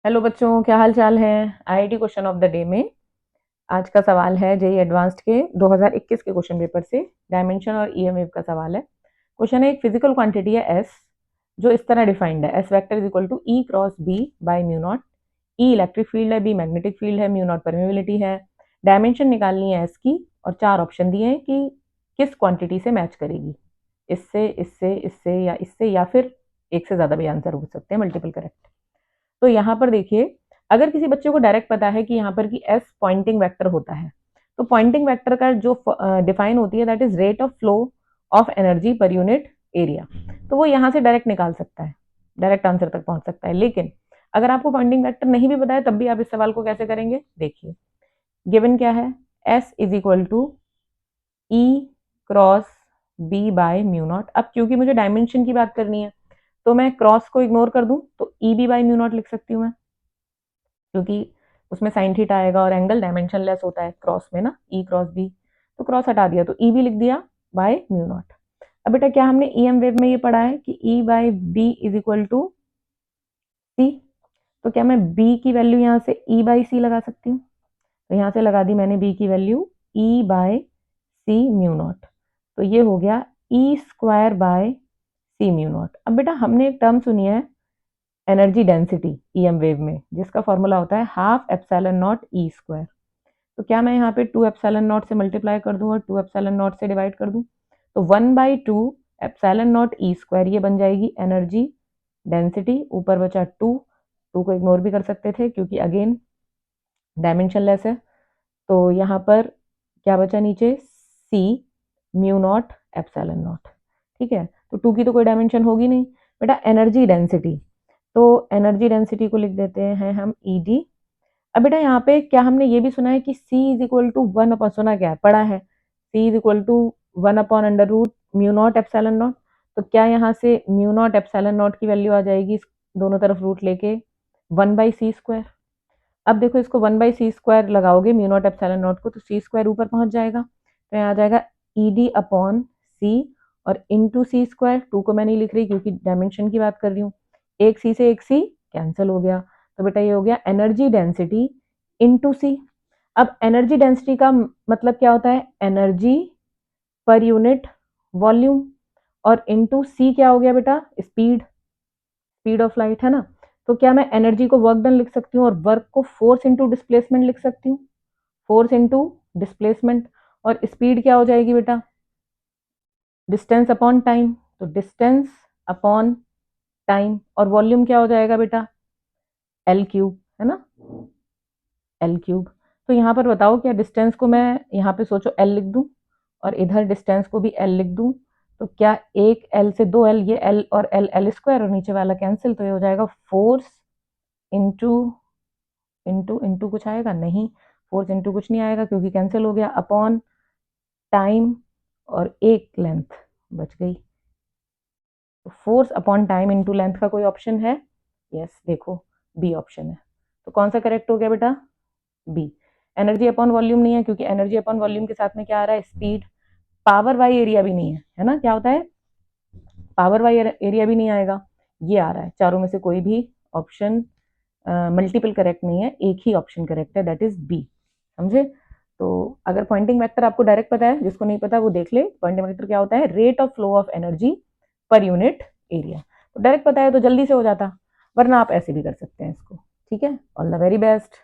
Hello बच्चों, क्या हाल चाल है। IIT question of the day में आज का सवाल है जेई एडवांस्ड के 2021 के क्वेश्चन पेपर से डायमेंशन और ईएमएफ का सवाल है। क्वेश्चन है, एक फिजिकल क्वांटिटी है एस जो इस तरह डिफाइंड है, S vector is equal to E cross B by mu naught. E electric field है, बी मैग्नेटिक फील्ड है, म्यू नॉट परमेबिलिटी है। डायमेंशन निकालनी है एस की और 4 ऑप्शन दिए हैं कि किस क्वांटिटी से मैच करेगी, इससे इससे इससे या फिर एक से ज्यादा भी आंसर हो सकते हैं, मल्टीपल करेक्ट। तो यहाँ पर देखिए, अगर किसी बच्चे को डायरेक्ट पता है कि यहाँ पर कि एस पॉइंटिंग वेक्टर होता है, तो पॉइंटिंग वेक्टर का जो डिफाइन होती है that is rate of flow of energy per unit area, तो वो यहाँ से डायरेक्ट निकाल सकता है, डायरेक्ट आंसर तक पहुंच सकता है। लेकिन अगर आपको पॉइंटिंग वेक्टर नहीं भी पता है तब भी आप इस सवाल को कैसे करेंगे, देखिए गिवन क्या है, S is equal to E cross B by mu naught. अब क्योंकि मुझे डायमेंशन की बात करनी है तो मैं क्रॉस को इग्नोर कर दूं तो E B by mu naught लिख सकती हूँ मैं, क्योंकि उसमें साइन थीटा आएगा और एंगल डायमेंशन लेस होता है क्रॉस में ना, ई क्रॉस बी, तो क्रॉस हटा दिया तो ई बी लिख दिया बाय म्यू नॉट। अब बेटा क्या हमने ई एम वेव में ये पढ़ा है कि E by B is equal to C, तो क्या मैं बी की वैल्यू यहाँ से ई बाई सी लगा सकती हूँ, तो यहाँ से लगा दी मैंने बी की value E by C mu naught, तो ये हो गया E square by C mu naught. अब बेटा हमने एक टर्म सुनी है एनर्जी डेंसिटी ईएम वेव में, जिसका फॉर्मूला होता है half epsilon not E square. तो क्या मैं यहाँ पे 2 एप्सिलॉन नॉट से मल्टीप्लाई कर दूं और 2 एप्सिलॉन नॉट से डिवाइड कर दूं, तो 1/2 एप्सिलॉन नॉट ई स्क्वायर ये बन जाएगी एनर्जी डेंसिटी, ऊपर बचा 2 को इग्नोर भी कर सकते थे क्योंकि अगेन डायमेंशन लेस है। तो यहाँ पर क्या बचा नीचे, सी म्यू नॉट एप्सिलॉन नॉट। ठीक है, तो 2 की तो कोई डायमेंशन होगी नहीं। बेटा एनर्जी डेंसिटी, तो एनर्जी डेंसिटी को लिख देते हैं हम ई डी। अब बेटा यहाँ पे क्या हमने ये भी सुना है कि C is equal to 1 upon, सुना क्या है, पढ़ा है, C is equal to 1 upon under root mu naught epsilon naught. तो क्या यहाँ से म्यू नॉट एप्सिलॉन नॉट की वैल्यू आ जाएगी दोनों तरफ रूट लेके 1/c²। अब देखो इसको 1/c² लगाओगे म्यू नॉट एप्सिलॉन नॉट को, तो c² ऊपर पहुंच जाएगा, तो यहाँ आ जाएगा ई डी अपॉन सी और इंटू c²। 2 को मैं नहीं लिख रही क्योंकि डायमेंशन की बात कर रही हूँ, एक सी से एक सी कैंसिल हो गया, तो बेटा ये हो गया एनर्जी डेंसिटी इंटू सी। अब एनर्जी डेंसिटी का मतलब क्या होता है, एनर्जी पर यूनिट वॉल्यूम, और इंटू सी क्या हो गया बेटा, स्पीड, स्पीड ऑफ लाइट है ना। तो क्या मैं एनर्जी को वर्क डन लिख सकती हूँ और वर्क को फोर्स इंटू डिस्प्लेसमेंट लिख सकती हूँ, फोर्स इंटू डिस्प्लेसमेंट। और स्पीड क्या हो जाएगी बेटा, डिस्टेंस अपॉन टाइम, तो डिस्टेंस अपॉन टाइम। और वॉल्यूम क्या हो जाएगा बेटा, एल क्यूब, है ना, एल क्यूब। तो यहाँ पर बताओ क्या डिस्टेंस को मैं यहाँ पे सोचो एल लिख दूं और इधर डिस्टेंस को भी एल लिख दूं, तो क्या एक एल से 2 एल, ये एल और एल एल स्क्वायर और नीचे वाला कैंसिल, तो ये हो जाएगा फोर्स इंटू इंटू इंटू कुछ आएगा नहीं, फोर्स इंटू कुछ नहीं आएगा क्योंकि कैंसिल हो गया, अपॉन टाइम और एक लेंथ बच गई। तो force upon time into length का कोई ऑप्शन है, यस देखो बी ऑप्शन है। तो कौन सा करेक्ट हो गया बेटा, बी। एनर्जी अपॉन वॉल्यूम नहीं है क्योंकि एनर्जी अपॉन वॉल्यूम के साथ में क्या आ रहा है, स्पीड। पावर बाई एरिया भी नहीं है ना, क्या होता है, पावर बाई एरिया भी नहीं आएगा, ये आ रहा है। चारों में से कोई भी ऑप्शन मल्टीपल करेक्ट नहीं है, एक ही ऑप्शन करेक्ट है, दैट इज बी। समझे। तो अगर पॉइंटिंग वेक्टर आपको डायरेक्ट पता है, जिसको नहीं पता वो देख ले, पॉइंटिंग वेक्टर क्या होता है, rate of flow of energy per unit area. तो डायरेक्ट पता है तो जल्दी से हो जाता, वरना आप ऐसे भी कर सकते हैं इसको। ठीक है, ऑल द वेरी बेस्ट।